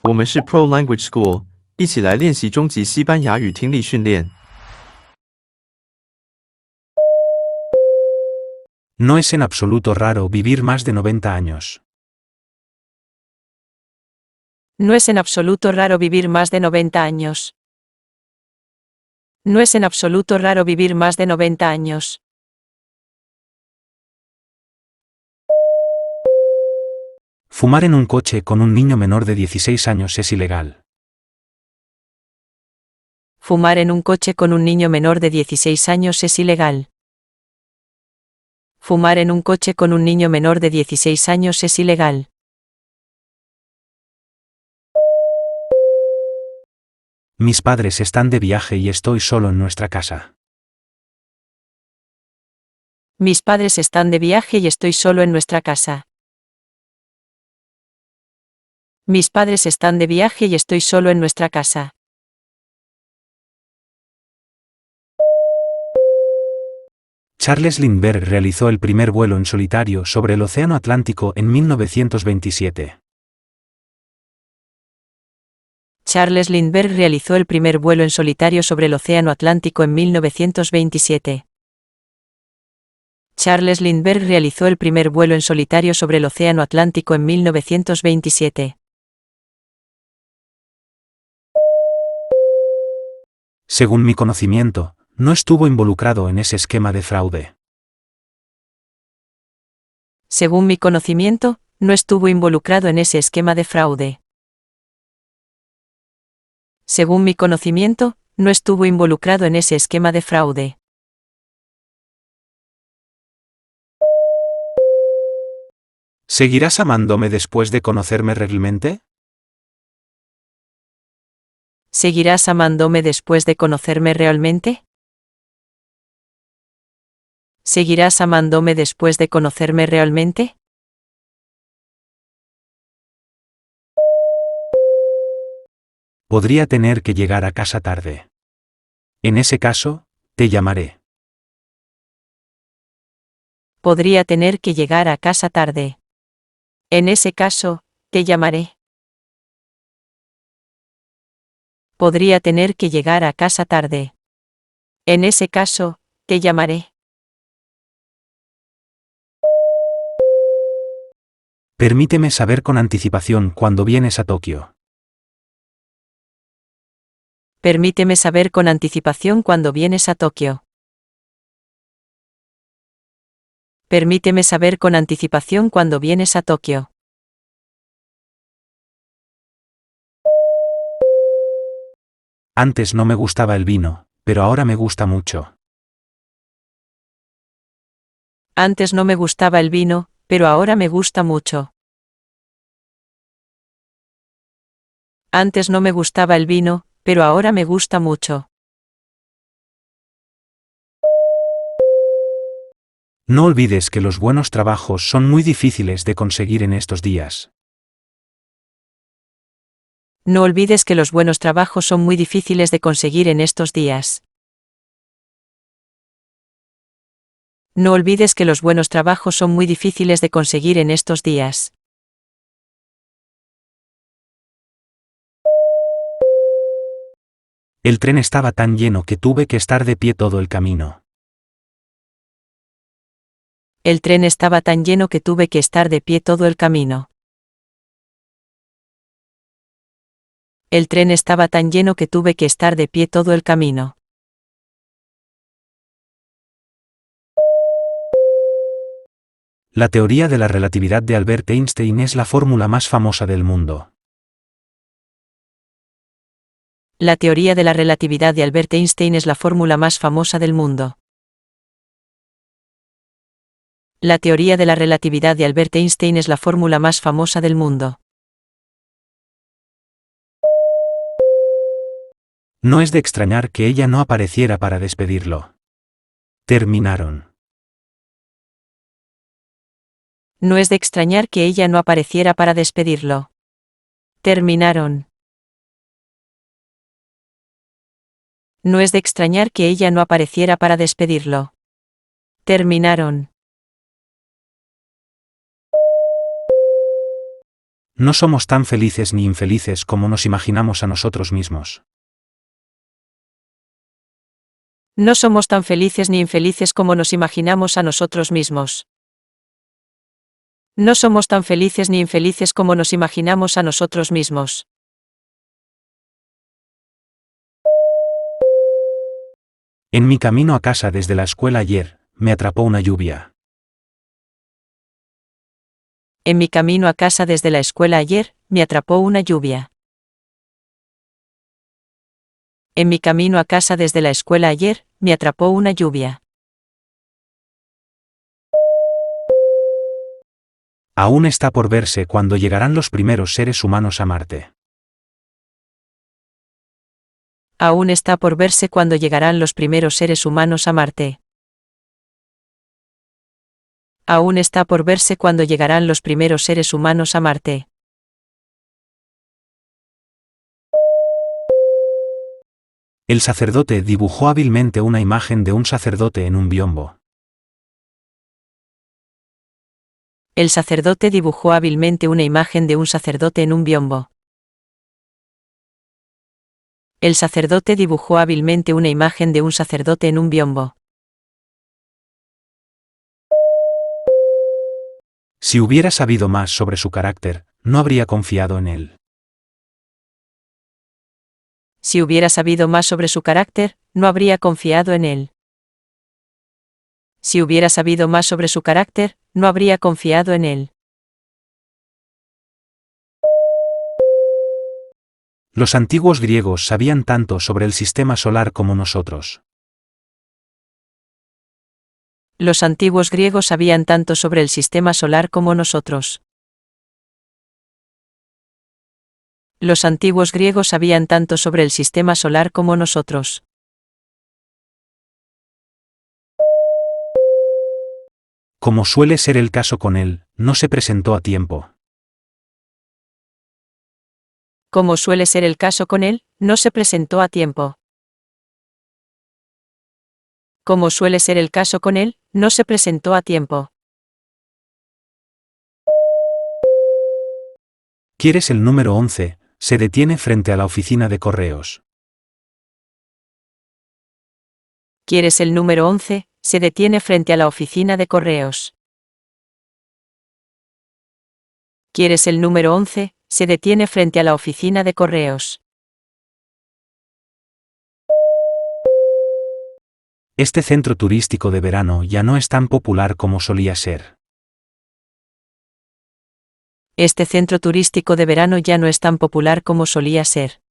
我们是 Pro Language School，一起来练习中级西班牙语听力训练。No es en absoluto raro vivir más de 90 años. No es en absoluto raro vivir más de 90 años. No es en absoluto raro vivir más de 90 años. Fumar en un coche con un niño menor de 16 años es ilegal. Fumar en un coche con un niño menor de 16 años es ilegal. Fumar en un coche con un niño menor de 16 años es ilegal. Mis padres están de viaje y estoy solo en nuestra casa. Mis padres están de viaje y estoy solo en nuestra casa. Mis padres están de viaje y estoy solo en nuestra casa. Charles Lindbergh realizó el primer vuelo en solitario sobre el Océano Atlántico en 1927. Charles Lindbergh realizó el primer vuelo en solitario sobre el Océano Atlántico en 1927. Charles Lindbergh realizó el primer vuelo en solitario sobre el Océano Atlántico en 1927. Según mi conocimiento, no estuvo involucrado en ese esquema de fraude. Según mi conocimiento, no estuvo involucrado en ese esquema de fraude. Según mi conocimiento, no estuvo involucrado en ese esquema de fraude. ¿Seguirás amándome después de conocerme realmente? ¿Seguirás amándome después de conocerme realmente? ¿Seguirás amándome después de conocerme realmente? Podría tener que llegar a casa tarde. En ese caso, te llamaré. Podría tener que llegar a casa tarde. En ese caso, te llamaré. Podría tener que llegar a casa tarde. En ese caso, te llamaré. Permíteme saber con anticipación cuando vienes a Tokio. Permíteme saber con anticipación cuando vienes a Tokio. Permíteme saber con anticipación cuando vienes a Tokio. Antes no me gustaba el vino, pero ahora me gusta mucho. Antes no me gustaba el vino, pero ahora me gusta mucho. Antes no me gustaba el vino, pero ahora me gusta mucho. No olvides que los buenos trabajos son muy difíciles de conseguir en estos días. No olvides que los buenos trabajos son muy difíciles de conseguir en estos días. No olvides que los buenos trabajos son muy difíciles de conseguir en estos días. El tren estaba tan lleno que tuve que estar de pie todo el camino. El tren estaba tan lleno que tuve que estar de pie todo el camino. El tren estaba tan lleno que tuve que estar de pie todo el camino. La teoría de la relatividad de Albert Einstein es la fórmula más famosa del mundo. La teoría de la relatividad de Albert Einstein es la fórmula más famosa del mundo. La teoría de la relatividad de Albert Einstein es la fórmula más famosa del mundo. No es de extrañar que ella no apareciera para despedirlo. Terminaron. No es de extrañar que ella no apareciera para despedirlo. Terminaron. No es de extrañar que ella no apareciera para despedirlo. Terminaron. No somos tan felices ni infelices como nos imaginamos a nosotros mismos. No somos tan felices ni infelices como nos imaginamos a nosotros mismos. No somos tan felices ni infelices como nos imaginamos a nosotros mismos. En mi camino a casa desde la escuela ayer, me atrapó una lluvia. En mi camino a casa desde la escuela ayer, me atrapó una lluvia. En mi camino a casa desde la escuela ayer, me atrapó una lluvia. Aún está por verse cuándo llegarán los primeros seres humanos a Marte. Aún está por verse cuándo llegarán los primeros seres humanos a Marte. Aún está por verse cuándo llegarán los primeros seres humanos a Marte. El sacerdote dibujó hábilmente una imagen de un sacerdote en un biombo. El sacerdote dibujó hábilmente una imagen de un sacerdote en un biombo. El sacerdote dibujó hábilmente una imagen de un sacerdote en un biombo. Si hubiera sabido más sobre su carácter, no habría confiado en él. Si hubiera sabido más sobre su carácter, no habría confiado en él. Si hubiera sabido más sobre su carácter, no habría confiado en él. Los antiguos griegos sabían tanto sobre el sistema solar como nosotros. Los antiguos griegos sabían tanto sobre el sistema solar como nosotros. Los antiguos griegos sabían tanto sobre el sistema solar como nosotros. Como suele ser el caso con él, no se presentó a tiempo. Como suele ser el caso con él, no se presentó a tiempo. Como suele ser el caso con él, no se presentó a tiempo. ¿Quieres el número 11? Se detiene frente a la oficina de correos. ¿Quieres el número 11? Se detiene frente a la oficina de correos. ¿Quieres el número 11? Se detiene frente a la oficina de correos. Este centro turístico de verano ya no es tan popular como solía ser. Este centro turístico de verano ya no es tan popular como solía ser.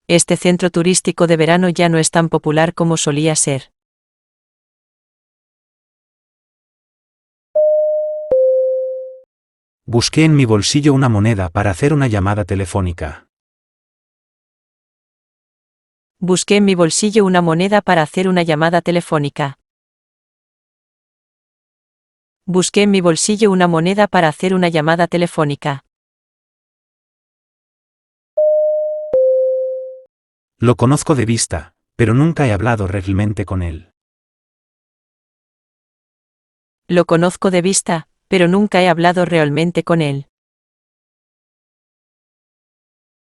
Este centro turístico de verano ya no es tan popular como solía ser. Busqué en mi bolsillo una moneda para hacer una llamada telefónica. Busqué en mi bolsillo una moneda para hacer una llamada telefónica. Busqué en mi bolsillo una moneda para hacer una llamada telefónica. Lo conozco de vista, pero nunca he hablado realmente con él. Lo conozco de vista, pero nunca he hablado realmente con él.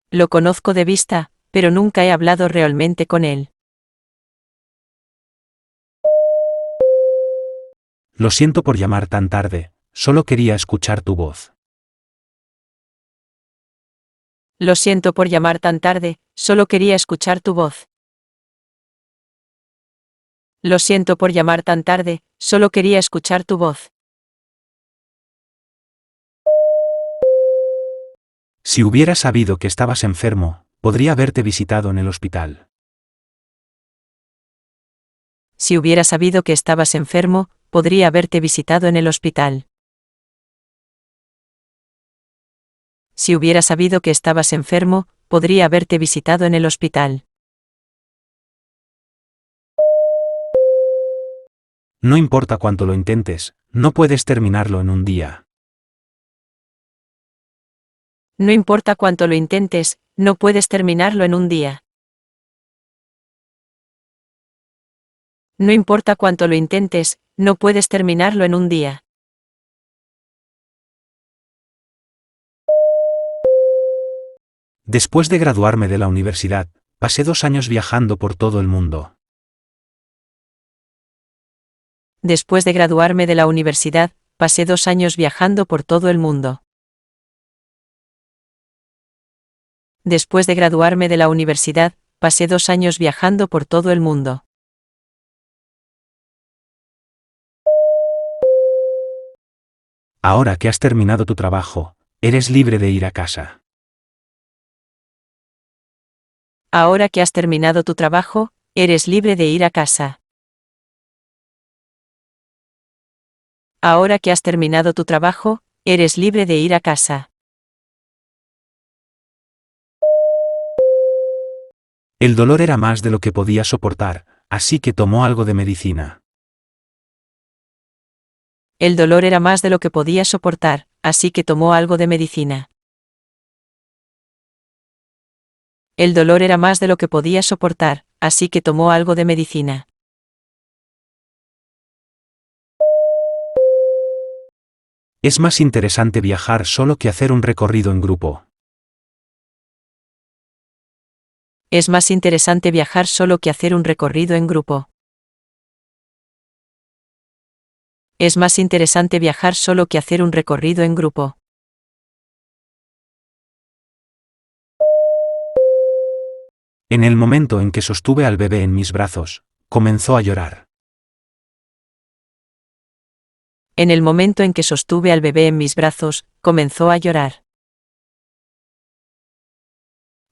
Lo conozco de vista, pero nunca he hablado realmente con él. Lo siento por llamar tan tarde, solo quería escuchar tu voz. Lo siento por llamar tan tarde, solo quería escuchar tu voz. Lo siento por llamar tan tarde, solo quería escuchar tu voz. Si hubiera sabido que estabas enfermo, podría haberte visitado en el hospital. Si hubiera sabido que estabas enfermo, podría haberte visitado en el hospital. Si hubiera sabido que estabas enfermo, podría haberte visitado en el hospital. No importa cuánto lo intentes, no puedes terminarlo en un día. No importa cuánto lo intentes, no puedes terminarlo en un día. No importa cuánto lo intentes, no puedes terminarlo en un día. Después de graduarme de la universidad, pasé 2 años viajando por todo el mundo. Después de graduarme de la universidad, pasé 2 años viajando por todo el mundo. Después de graduarme de la universidad, pasé 2 años viajando por todo el mundo. Ahora que has terminado tu trabajo, eres libre de ir a casa. Ahora que has terminado tu trabajo, eres libre de ir a casa. Ahora que has terminado tu trabajo, eres libre de ir a casa. El dolor era más de lo que podía soportar, así que tomó algo de medicina. El dolor era más de lo que podía soportar, así que tomó algo de medicina. El dolor era más de lo que podía soportar, así que tomó algo de medicina. Es más interesante viajar solo que hacer un recorrido en grupo. Es más interesante viajar solo que hacer un recorrido en grupo. Es más interesante viajar solo que hacer un recorrido en grupo. En el momento en que sostuve al bebé en mis brazos, comenzó a llorar. En el momento en que sostuve al bebé en mis brazos, comenzó a llorar.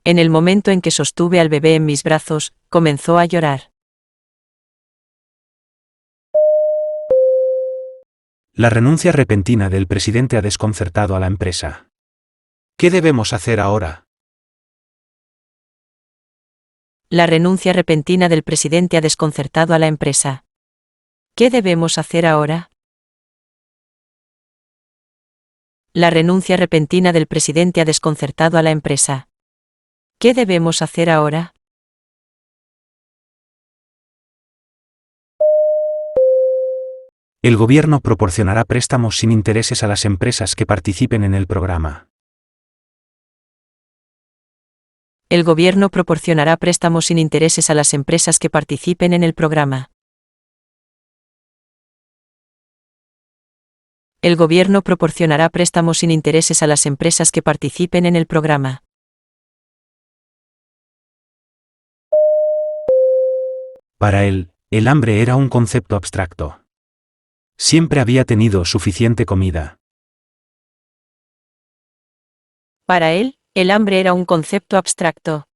En el momento en que sostuve al bebé en mis brazos, comenzó a llorar. La renuncia repentina del presidente ha desconcertado a la empresa. ¿Qué debemos hacer ahora? La renuncia repentina del presidente ha desconcertado a la empresa. ¿Qué debemos hacer ahora? La renuncia repentina del presidente ha desconcertado a la empresa. ¿Qué debemos hacer ahora? El gobierno proporcionará préstamos sin intereses a las empresas que participen en el programa. El gobierno proporcionará préstamos sin intereses a las empresas que participen en el programa. El gobierno proporcionará préstamos sin intereses a las empresas que participen en el programa. Para él, el hambre era un concepto abstracto. Siempre había tenido suficiente comida. Para él, el hambre era un concepto abstracto.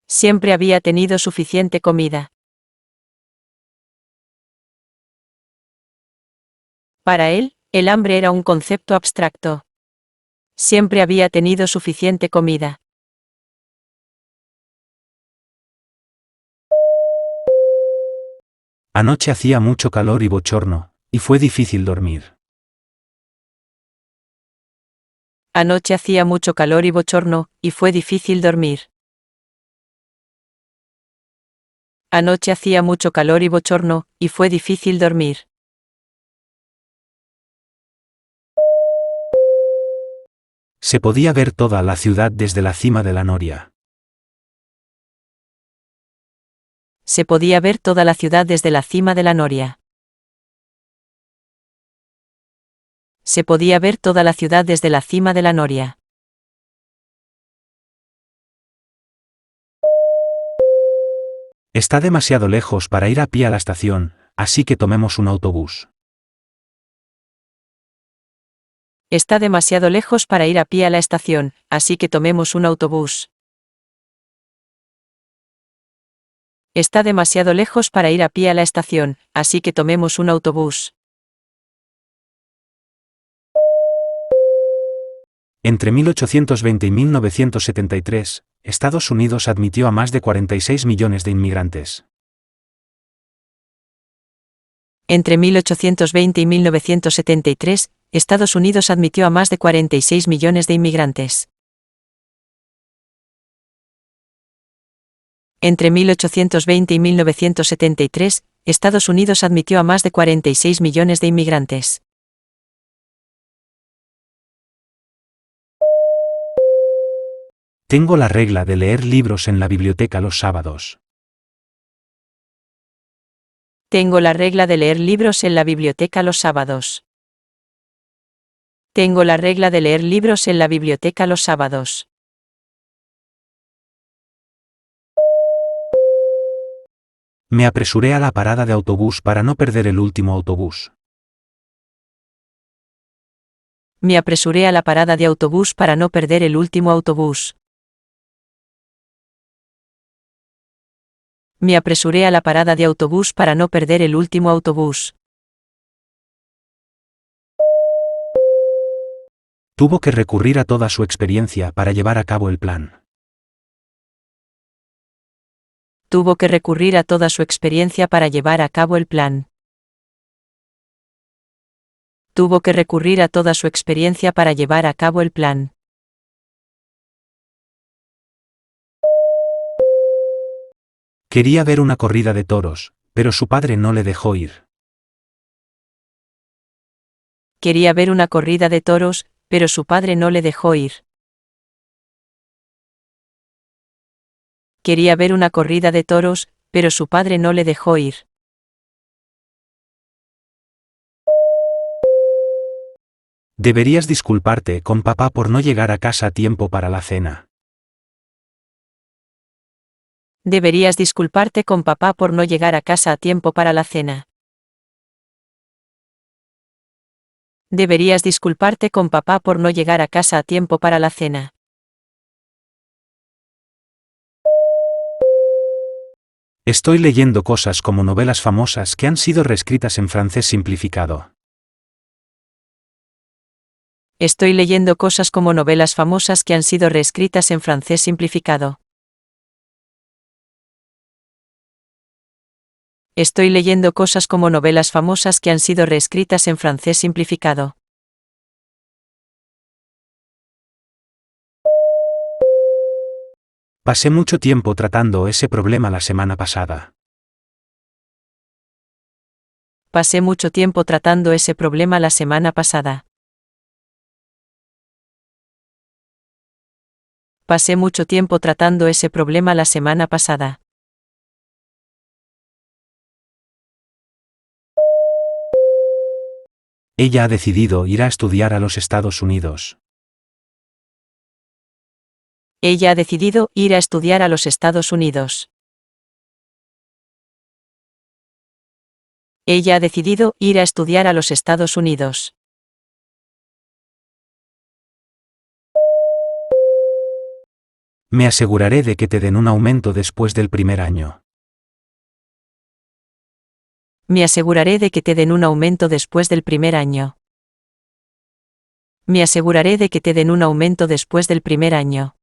Siempre había tenido suficiente comida. Para él, el hambre era un concepto abstracto. Siempre había tenido suficiente comida. Anoche hacía mucho calor y bochorno, y fue difícil dormir. Anoche hacía mucho calor y bochorno, y fue difícil dormir. Anoche hacía mucho calor y bochorno, y fue difícil dormir. Se podía ver toda la ciudad desde la cima de la noria. Se podía ver toda la ciudad desde la cima de la noria. Se podía ver toda la ciudad desde la cima de la noria. Está demasiado lejos para ir a pie a la estación, así que tomemos un autobús. Está demasiado lejos para ir a pie a la estación, así que tomemos un autobús. Está demasiado lejos para ir a pie a la estación, así que tomemos un autobús. Entre 1820 y 1973, Estados Unidos admitió a más de 46 millones de inmigrantes. Entre 1820 y 1973, Estados Unidos admitió a más de 46 millones de inmigrantes. Entre 1820 y 1973, Estados Unidos admitió a más de 46 millones de inmigrantes. Tengo la regla de leer libros en la biblioteca los sábados. Tengo la regla de leer libros en la biblioteca los sábados. Tengo la regla de leer libros en la biblioteca los sábados. Me apresuré a la parada de autobús para no perder el último autobús. Me apresuré a la parada de autobús para no perder el último autobús. Me apresuré a la parada de autobús para no perder el último autobús. Tuvo que recurrir a toda su experiencia para llevar a cabo el plan. Tuvo que recurrir a toda su experiencia para llevar a cabo el plan. Tuvo que recurrir a toda su experiencia para llevar a cabo el plan. Quería ver una corrida de toros, pero su padre no le dejó ir. Quería ver una corrida de toros, pero su padre no le dejó ir. Quería ver una corrida de toros, pero su padre no le dejó ir. Deberías disculparte con papá por no llegar a casa a tiempo para la cena. Deberías disculparte con papá por no llegar a casa a tiempo para la cena. Deberías disculparte con papá por no llegar a casa a tiempo para la cena. Estoy leyendo cosas como novelas famosas que han sido reescritas en francés simplificado. Estoy leyendo cosas como novelas famosas que han sido reescritas en francés simplificado. Estoy leyendo cosas como novelas famosas que han sido reescritas en francés simplificado. Pasé mucho tiempo tratando ese problema la semana pasada. Pasé mucho tiempo tratando ese problema la semana pasada. Pasé mucho tiempo tratando ese problema la semana pasada. Ella ha decidido ir a estudiar a los Estados Unidos. Ella ha decidido ir a estudiar a los Estados Unidos. Ella ha decidido ir a estudiar a los Estados Unidos. Me aseguraré de que te den un aumento después del primer año. Me aseguraré de que te den un aumento después del primer año. Me aseguraré de que te den un aumento después del primer año.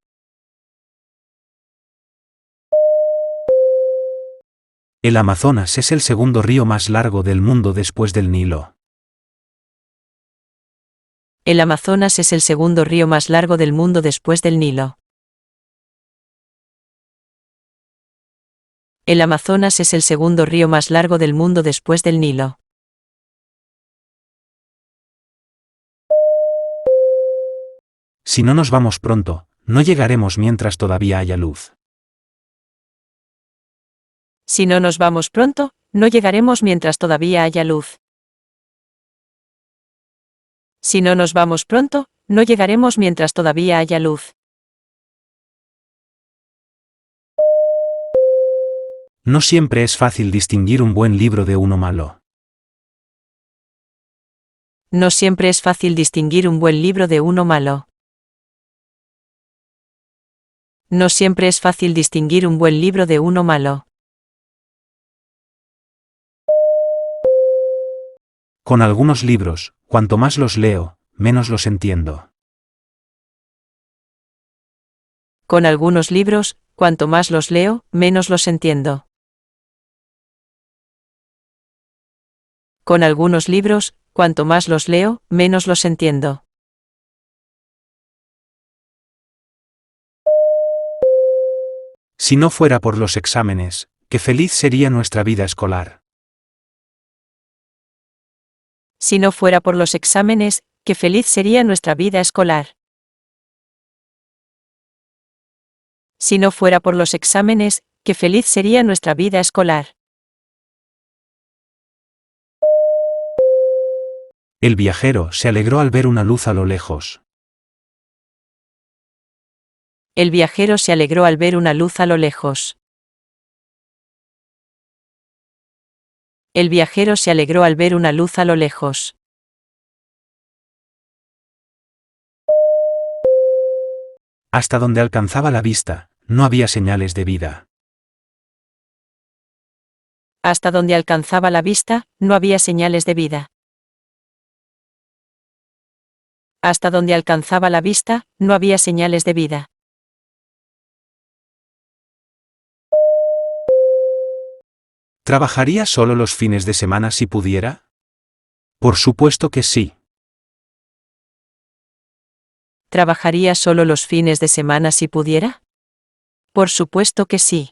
El Amazonas es el segundo río más largo del mundo después del Nilo. El Amazonas es el segundo río más largo del mundo después del Nilo. El Amazonas es el segundo río más largo del mundo después del Nilo. Si no nos vamos pronto, no llegaremos mientras todavía haya luz. Si no nos vamos pronto, no llegaremos mientras todavía haya luz. Si no nos vamos pronto, no llegaremos mientras todavía haya luz. No siempre es fácil distinguir un buen libro de uno malo. No siempre es fácil distinguir un buen libro de uno malo. No siempre es fácil distinguir un buen libro de uno malo. Con algunos libros, cuanto más los leo, menos los entiendo. Con algunos libros, cuanto más los leo, menos los entiendo. Con algunos libros, cuanto más los leo, menos los entiendo. Si no fuera por los exámenes, qué feliz sería nuestra vida escolar. Si no fuera por los exámenes, qué feliz sería nuestra vida escolar. Si no fuera por los exámenes, qué feliz sería nuestra vida escolar. El viajero se alegró al ver una luz a lo lejos. El viajero se alegró al ver una luz a lo lejos. El viajero se alegró al ver una luz a lo lejos. Hasta donde alcanzaba la vista, no había señales de vida. Hasta donde alcanzaba la vista, no había señales de vida. Hasta donde alcanzaba la vista, no había señales de vida. ¿Trabajaría solo los fines de semana si pudiera? Por supuesto que sí. ¿Trabajaría solo los fines de semana si pudiera? Por supuesto que sí.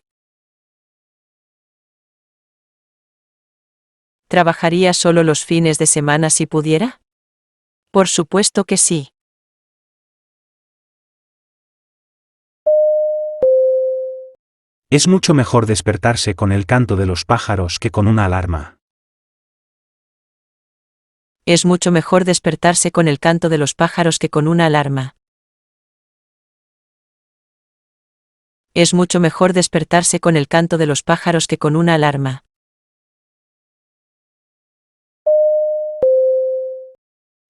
¿Trabajaría solo los fines de semana si pudiera? Por supuesto que sí. Es mucho mejor despertarse con el canto de los pájaros que con una alarma. Es mucho mejor despertarse con el canto de los pájaros que con una alarma. Es mucho mejor despertarse con el canto de los pájaros que con una alarma.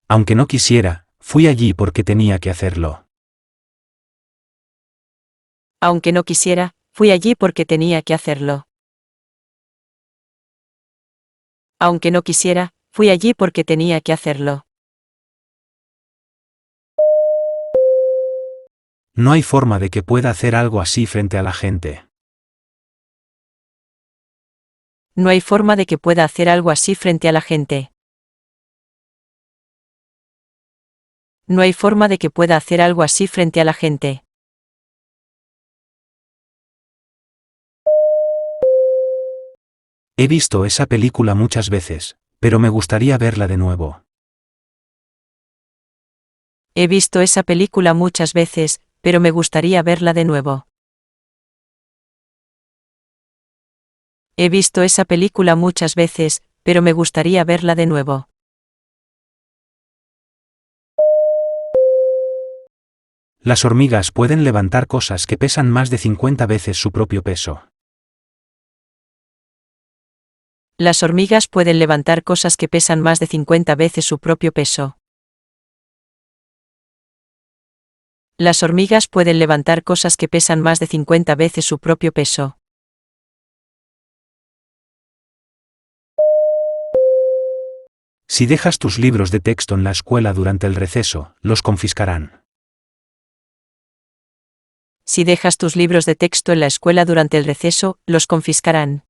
Aunque no quisiera, fui allí porque tenía que hacerlo. Aunque no quisiera, fui allí porque tenía que hacerlo. Aunque no quisiera, fui allí porque tenía que hacerlo. No hay forma de que pueda hacer algo así frente a la gente. No hay forma de que pueda hacer algo así frente a la gente. No hay forma de que pueda hacer algo así frente a la gente. He visto esa película muchas veces, pero me gustaría verla de nuevo. He visto esa película muchas veces, pero me gustaría verla de nuevo. He visto esa película muchas veces, pero me gustaría verla de nuevo. Las hormigas pueden levantar cosas que pesan más de 50 veces su propio peso. Las hormigas pueden levantar cosas que pesan más de 50 veces su propio peso. Las hormigas pueden levantar cosas que pesan más de 50 veces su propio peso. Si dejas tus libros de texto en la escuela durante el receso, los confiscarán. Si dejas tus libros de texto en la escuela durante el receso, los confiscarán.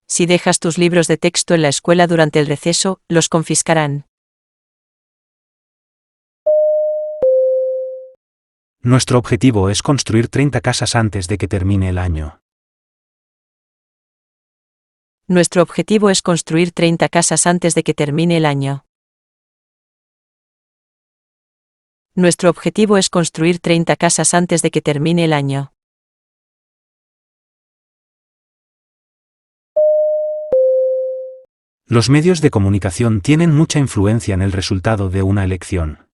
Si dejas tus libros de texto en la escuela durante el receso, los confiscarán. Nuestro objetivo es construir 30 casas antes de que termine el año. Nuestro objetivo es construir 30 casas antes de que termine el año. Nuestro objetivo es construir 30 casas antes de que termine el año. Los medios de comunicación tienen mucha influencia en el resultado de una elección.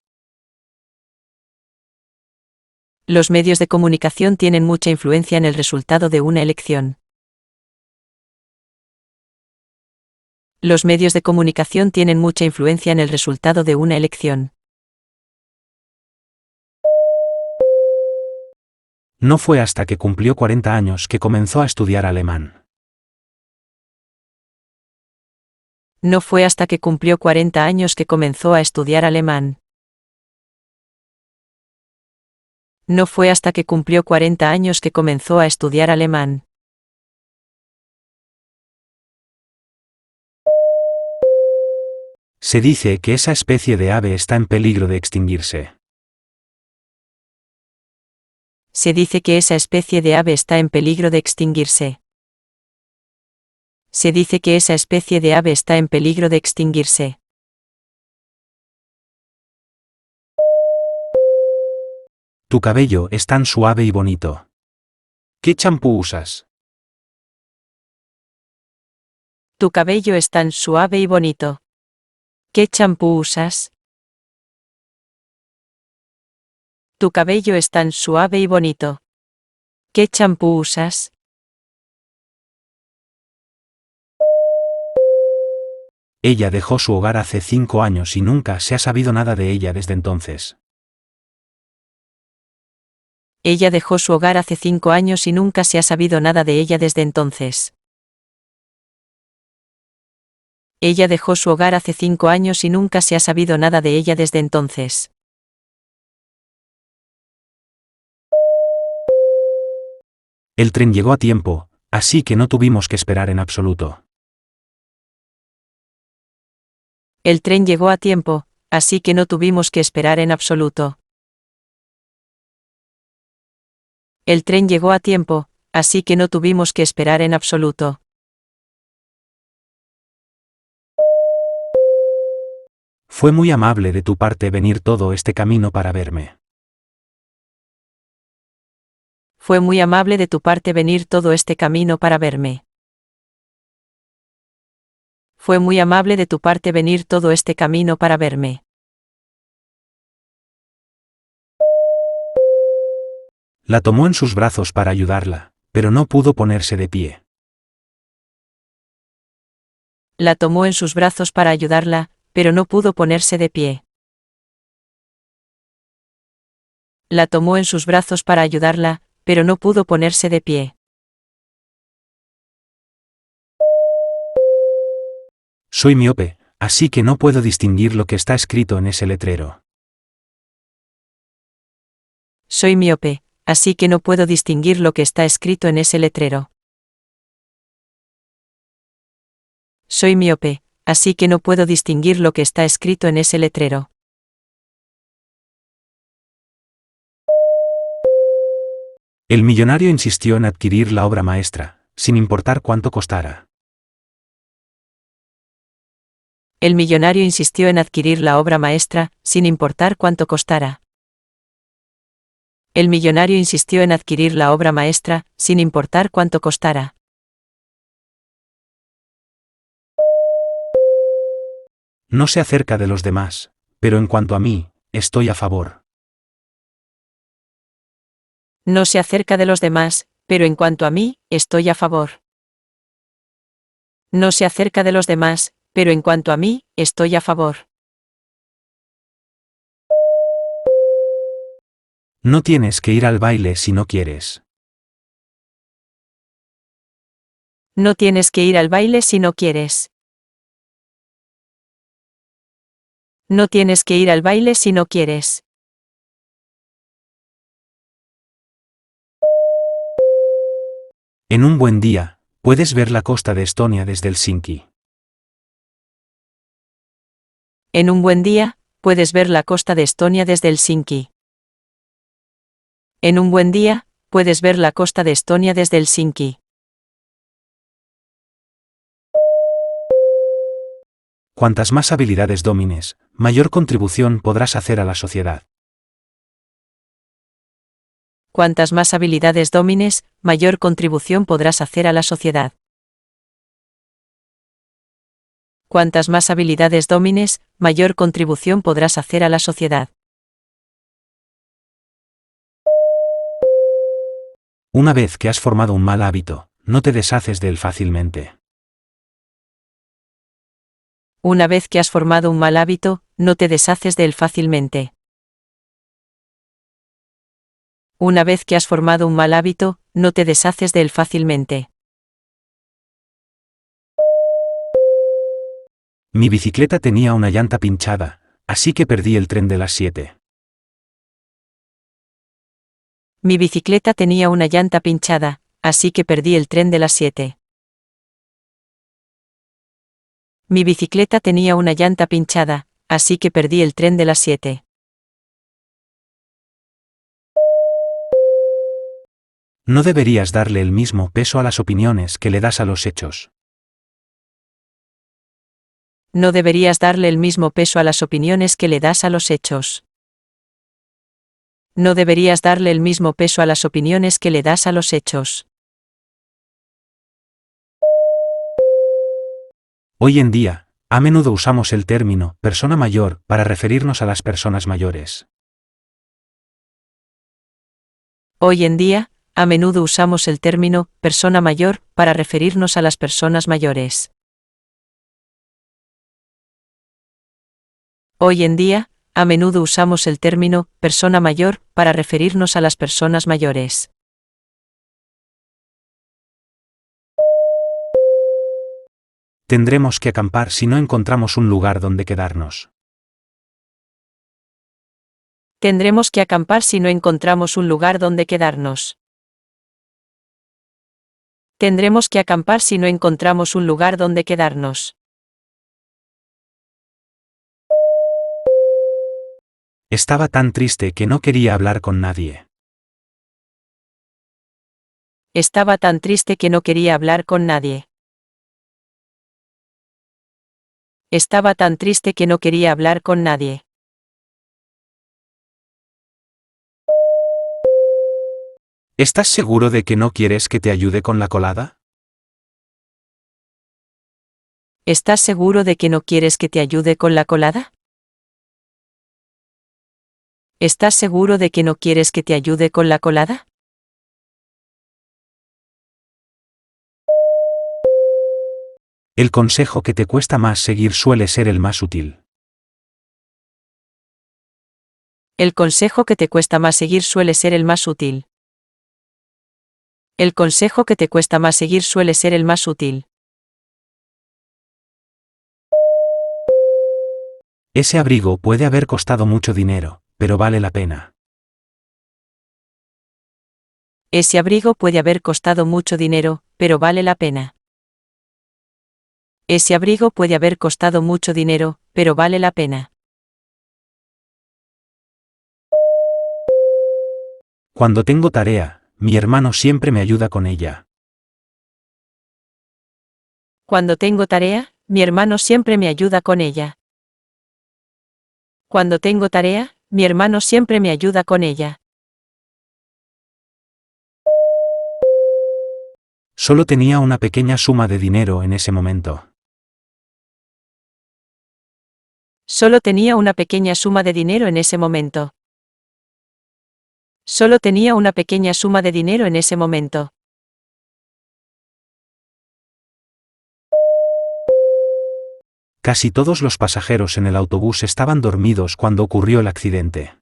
Los medios de comunicación tienen mucha influencia en el resultado de una elección. Los medios de comunicación tienen mucha influencia en el resultado de una elección. No fue hasta que cumplió 40 años que comenzó a estudiar alemán. No fue hasta que cumplió 40 años que comenzó a estudiar alemán. No fue hasta que cumplió 40 años que comenzó a estudiar alemán. Se dice que esa especie de ave está en peligro de extinguirse. Se dice que esa especie de ave está en peligro de extinguirse. Se dice que esa especie de ave está en peligro de extinguirse. Tu cabello es tan suave y bonito. ¿Qué champú usas? Tu cabello es tan suave y bonito. ¿Qué champú usas? Tu cabello es tan suave y bonito. ¿Qué champú usas? Ella dejó su hogar hace 5 años y nunca se ha sabido nada de ella desde entonces. Ella dejó su hogar hace 5 años y nunca se ha sabido nada de ella desde entonces. Ella dejó su hogar hace 5 años y nunca se ha sabido nada de ella desde entonces. El tren llegó a tiempo, así que no tuvimos que esperar en absoluto. El tren llegó a tiempo, así que no tuvimos que esperar en absoluto. El tren llegó a tiempo, así que no tuvimos que esperar en absoluto. Fue muy amable de tu parte venir todo este camino para verme. Fue muy amable de tu parte venir todo este camino para verme. Fue muy amable de tu parte venir todo este camino para verme. La tomó en sus brazos para ayudarla, pero no pudo ponerse de pie. La tomó en sus brazos para ayudarla, pero no pudo ponerse de pie. La tomó en sus brazos para ayudarla, pero no pudo ponerse de pie. Soy miope, así que no puedo distinguir lo que está escrito en ese letrero. Soy miope, así que no puedo distinguir lo que está escrito en ese letrero. Soy miope, así que no puedo distinguir lo que está escrito en ese letrero. El millonario insistió en adquirir la obra maestra, sin importar cuánto costara. El millonario insistió en adquirir la obra maestra, sin importar cuánto costara. El millonario insistió en adquirir la obra maestra, sin importar cuánto costara. No sé acerca de los demás, pero en cuanto a mí, estoy a favor. No sé acerca de los demás, pero en cuanto a mí, estoy a favor. No sé acerca de los demás, pero en cuanto a mí, estoy a favor. No tienes que ir al baile si no quieres. No tienes que ir al baile si no quieres. No tienes que ir al baile si no quieres. En un buen día, puedes ver la costa de Estonia desde Helsinki. En un buen día, puedes ver la costa de Estonia desde Helsinki. En un buen día, puedes ver la costa de Estonia desde Helsinki. Cuantas más habilidades domines, mayor contribución podrás hacer a la sociedad. Cuantas más habilidades domines, mayor contribución podrás hacer a la sociedad. Cuantas más habilidades domines, mayor contribución podrás hacer a la sociedad. Una vez que has formado un mal hábito, no te deshaces de él fácilmente. Una vez que has formado un mal hábito, no te deshaces de él fácilmente. Una vez que has formado un mal hábito, no te deshaces de él fácilmente. Mi bicicleta tenía una llanta pinchada, así que perdí el tren de las 7. Mi bicicleta tenía una llanta pinchada, así que perdí el tren de las 7. Mi bicicleta tenía una llanta pinchada, así que perdí el tren de las 7. No deberías darle el mismo peso a las opiniones que le das a los hechos. No deberías darle el mismo peso a las opiniones que le das a los hechos. No deberías darle el mismo peso a las opiniones que le das a los hechos. Hoy en día, a menudo usamos el término persona mayor para referirnos a las personas mayores. Hoy en día, a menudo usamos el término persona mayor para referirnos a las personas mayores. Hoy en día, a menudo usamos el término persona mayor para referirnos a las personas mayores. Tendremos que acampar si no encontramos un lugar donde quedarnos. Tendremos que acampar si no encontramos un lugar donde quedarnos. Tendremos que acampar si no encontramos un lugar donde quedarnos. Estaba tan triste que no quería hablar con nadie. Estaba tan triste que no quería hablar con nadie. Estaba tan triste que no quería hablar con nadie. ¿Estás seguro de que no quieres que te ayude con la colada? ¿Estás seguro de que no quieres que te ayude con la colada? ¿Estás seguro de que no quieres que te ayude con la colada? El consejo que te cuesta más seguir suele ser el más útil. El consejo que te cuesta más seguir suele ser el más útil. El consejo que te cuesta más seguir suele ser el más útil. Ese abrigo puede haber costado mucho dinero, pero vale la pena. Ese abrigo puede haber costado mucho dinero, pero vale la pena. Ese abrigo puede haber costado mucho dinero, pero vale la pena. Cuando tengo tarea, mi hermano siempre me ayuda con ella. Cuando tengo tarea, mi hermano siempre me ayuda con ella. Cuando tengo tarea, mi hermano siempre me ayuda con ella. Solo tenía una pequeña suma de dinero en ese momento. Solo tenía una pequeña suma de dinero en ese momento. Solo tenía una pequeña suma de dinero en ese momento. Casi todos los pasajeros en el autobús estaban dormidos cuando ocurrió el accidente.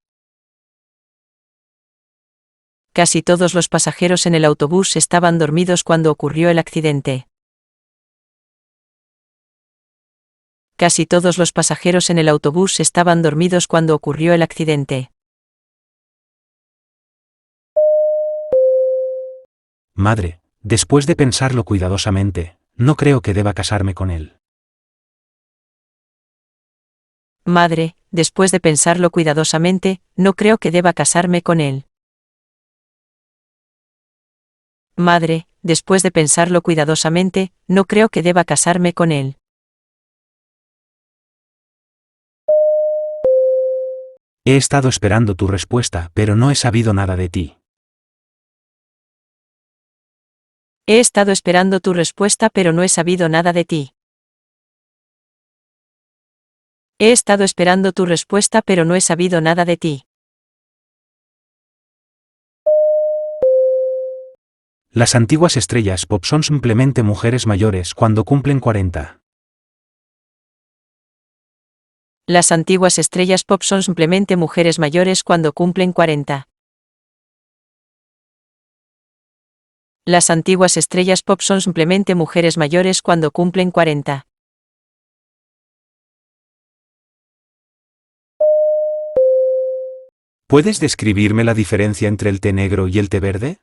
Casi todos los pasajeros en el autobús estaban dormidos cuando ocurrió el accidente. Casi todos los pasajeros en el autobús estaban dormidos cuando ocurrió el accidente. Madre, después de pensarlo cuidadosamente, no creo que deba casarme con él. Madre, después de pensarlo cuidadosamente, no creo que deba casarme con él. Madre, después de pensarlo cuidadosamente, no creo que deba casarme con él. He estado esperando tu respuesta, pero no he sabido nada de ti. He estado esperando tu respuesta, pero no he sabido nada de ti. He estado esperando tu respuesta, pero no he sabido nada de ti. Las antiguas estrellas pop son simplemente mujeres mayores cuando cumplen 40. Las antiguas estrellas pop son simplemente mujeres mayores cuando cumplen 40. Las antiguas estrellas pop son simplemente mujeres mayores cuando cumplen 40. ¿Puedes describirme la diferencia entre el té negro y el té verde?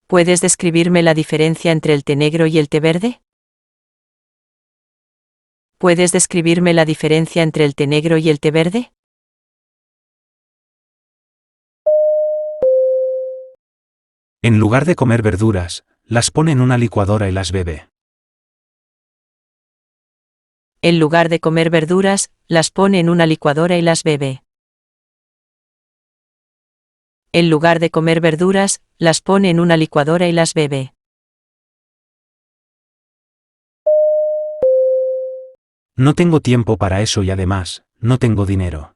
¿Puedes describirme la diferencia entre el té negro y el té verde? ¿Puedes describirme la diferencia entre el té negro y el té verde? En lugar de comer verduras, las pone en una licuadora y las bebe. En lugar de comer verduras, las pone en una licuadora y las bebe. En lugar de comer verduras, las pone en una licuadora y las bebe. No tengo tiempo para eso y además, no tengo dinero.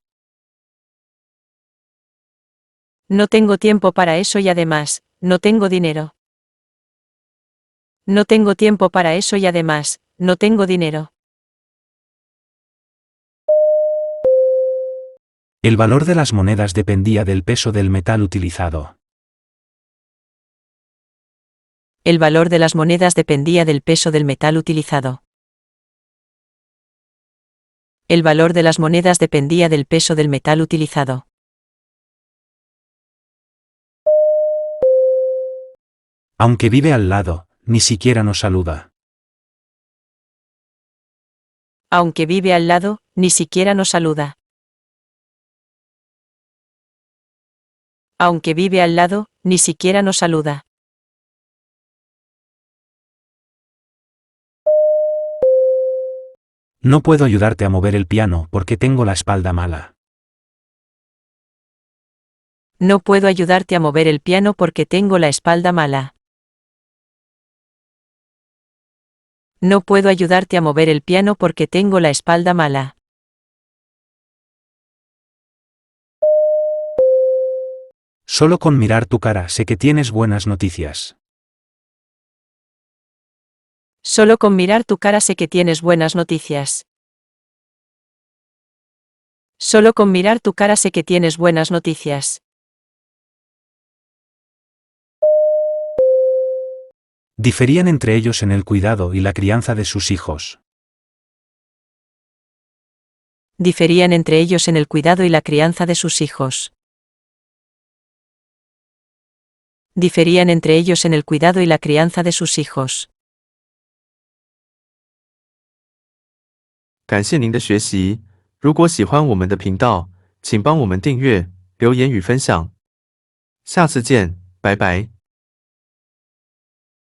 No tengo tiempo para eso y además, no tengo dinero. No tengo tiempo para eso y además, no tengo dinero. El valor de las monedas dependía del peso del metal utilizado. El valor de las monedas dependía del peso del metal utilizado. El valor de las monedas dependía del peso del metal utilizado. Aunque vive al lado, ni siquiera nos saluda. Aunque vive al lado, ni siquiera nos saluda. Aunque vive al lado, ni siquiera nos saluda. No puedo ayudarte a mover el piano porque tengo la espalda mala. No puedo ayudarte a mover el piano porque tengo la espalda mala. No puedo ayudarte a mover el piano porque tengo la espalda mala. Solo con mirar tu cara sé que tienes buenas noticias. Solo con mirar tu cara sé que tienes buenas noticias. Solo con mirar tu cara sé que tienes buenas noticias. Diferían entre ellos en el cuidado y la crianza de sus hijos. Diferían entre ellos en el cuidado y la crianza de sus hijos. Diferían entre ellos en el cuidado y la crianza de sus hijos. 感谢您的学习。如果喜欢我们的频道，请帮我们订阅、留言与分享。下次见，拜拜。